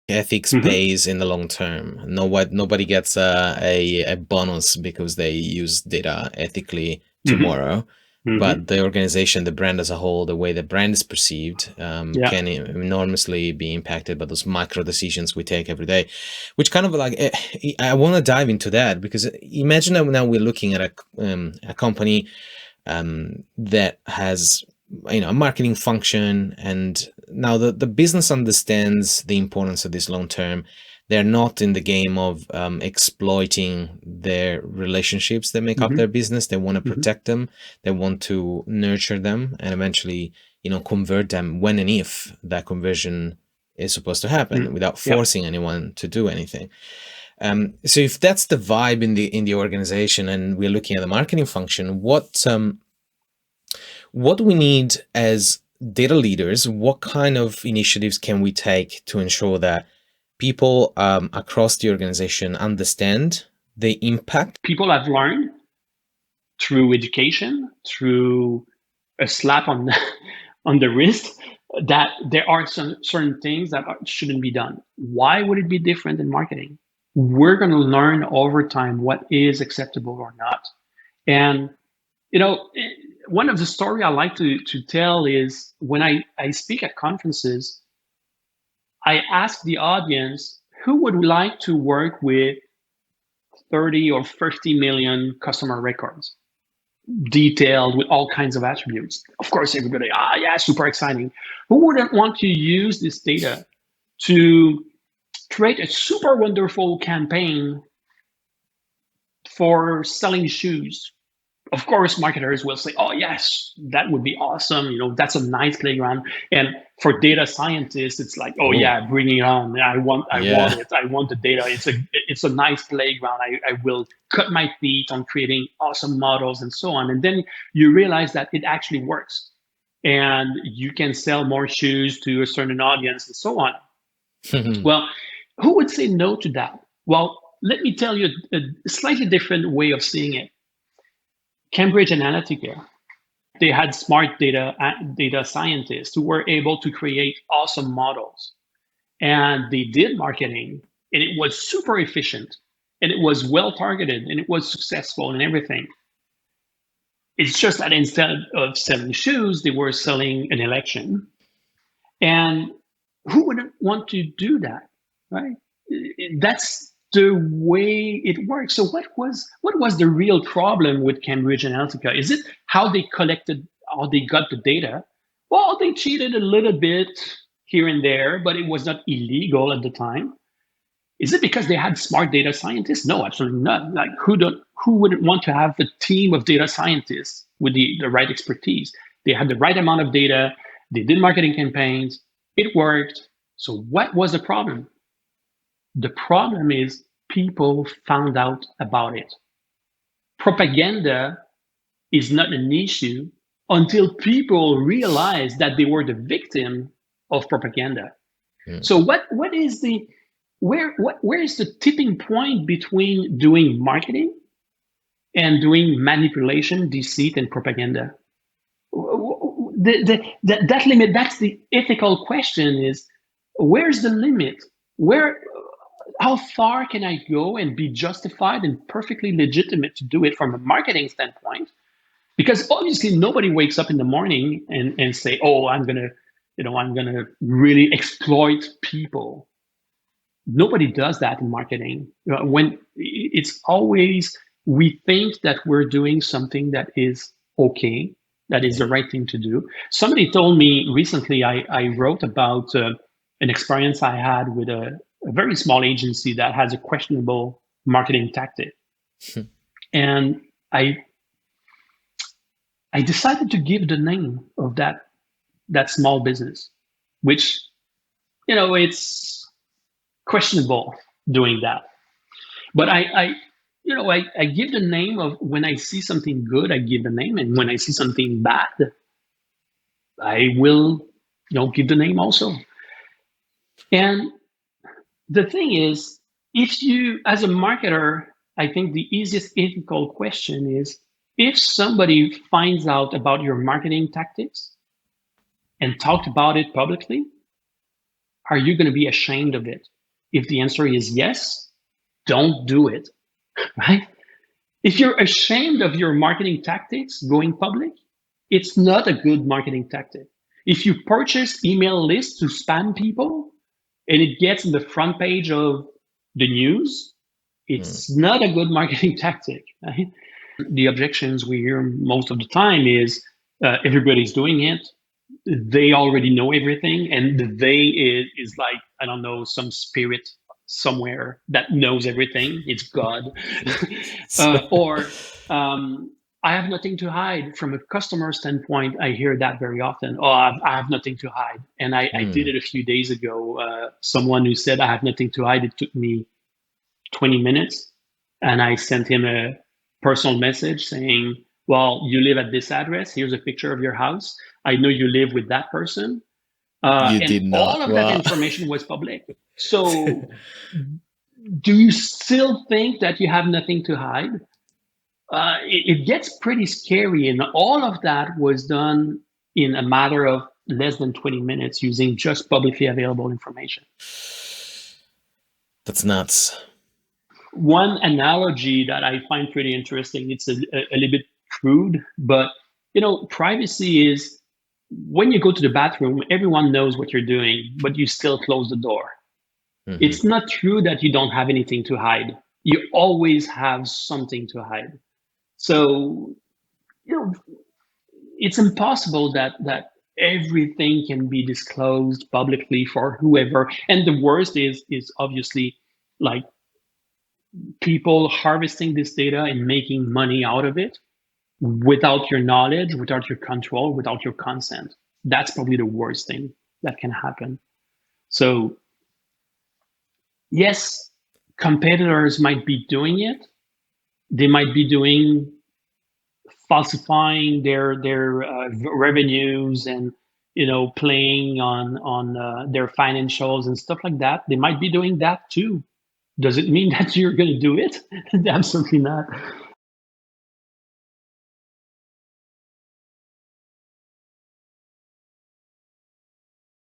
ethics Hmm. pays in the long term. Nobody gets a bonus because they use data ethically Hmm. tomorrow. Hmm. But the organization, the brand as a whole, the way the brand is perceived, Yeah. can enormously be impacted by those micro decisions we take every day. Which kind of like, I want to dive into that, because imagine that now we're looking at a company that has, a marketing function, and now the business understands the importance of this long term. They're not in the game of exploiting their relationships that make up Hmm. their business. They want to Hmm. protect them. They want to nurture them and eventually, convert them when and if that conversion is supposed to happen, Hmm. without Yeah. forcing anyone to do anything. So if that's the vibe in the organization, and we're looking at the marketing function, what do we need as data leaders? What kind of initiatives can we take to ensure that people across the organization understand the impact? People have learned through education, through a slap on on the wrist, that there are some certain things that shouldn't be done. Why would it be different in marketing? We're going to learn over time what is acceptable or not. And you know, one of the story I like to tell is when I speak at conferences, I ask the audience who would like to work with 30 or 50 million customer records, detailed with all kinds of attributes. Of course, everybody, yeah, super exciting. Who wouldn't want to use this data to create a super wonderful campaign for selling shoes? Of course, marketers will say, "Oh yes, that would be awesome. That's a nice playground." And for data scientists, it's like, "Oh Oh, yeah, bring it on. I want yeah. it. I want the data. It's a nice playground. I will cut my teeth on creating awesome models and so on." And then you realize that it actually works, and you can sell more shoes to a certain audience and so on. Well, who would say no to that? Well, let me tell you a slightly different way of seeing it. Cambridge Analytica, they had smart data scientists who were able to create awesome models, and they did marketing, and it was super efficient, and it was well targeted, and it was successful and everything. It's just that instead of selling shoes, they were selling an election. And who wouldn't want to do that, right? That's the way it works. So what was the real problem with Cambridge Analytica? Is it how they got the data? Well, they cheated a little bit here and there, but it was not illegal at the time. Is it because they had smart data scientists? No, absolutely not. Like who wouldn't want to have a team of data scientists with the right expertise? They had the right amount of data, they did marketing campaigns, it worked. So what was the problem? The problem is people found out about it. Propaganda is not an issue until people realize that they were the victim of propaganda. Mm. So what is the where is the tipping point between doing marketing and doing manipulation, deceit, and propaganda? That limit, that's the ethical question, is where's the limit? Where How far can I go and be justified and perfectly legitimate to do it from a marketing standpoint? Because obviously nobody wakes up in the morning and say, "Oh, I'm gonna really exploit people." Nobody does that in marketing. When it's always, we think that we're doing something that is okay, that is Yeah. the right thing to do. Somebody told me recently, I wrote about an experience I had with a very small agency that has a questionable marketing tactic. And I I decided to give the name of that small business, which, it's questionable doing that. But I give the name of, when I see something good, I give the name, and when I see something bad, I will, give the name also. And the thing is, if you, as a marketer, I think the easiest ethical question is, if somebody finds out about your marketing tactics and talked about it publicly, are you going to be ashamed of it? If the answer is yes, don't do it, right? If you're ashamed of your marketing tactics going public, it's not a good marketing tactic. If you purchase email lists to spam people and it gets in the front page of the news, Mm. it's not a good marketing tactic, right? The objections we hear most of the time is everybody's doing it. They already know everything, and the they is like, I don't know, some spirit somewhere that knows everything. It's God. Or I have nothing to hide. From a customer standpoint, I hear that very often. Oh, I have nothing to hide. And I did Mm. it a few days ago. Someone who said, I have nothing to hide. It took me 20 minutes. And I sent him a personal message saying, well, you live at this address. Here's a picture of your house. I know you live with that person. You And did not. all of that Wow. information was public. So do you still think that you have nothing to hide? It gets pretty scary. And all of that was done in a matter of less than 20 minutes using just publicly available information. That's nuts. One analogy that I find pretty interesting, it's a little bit crude, but privacy is when you go to the bathroom, everyone knows what you're doing, but you still close the door. Hmm. It's not true that you don't have anything to hide. You always have something to hide. So, you know, it's impossible that everything can be disclosed publicly for whoever. And the worst is obviously like people harvesting this data and making money out of it without your knowledge, without your control, without your consent. That's probably the worst thing that can happen. So, yes, competitors might be doing it. They might be doing falsifying their revenues and playing on their financials and stuff like that. They might be doing that too. Does it mean that you're going to do it? Absolutely not.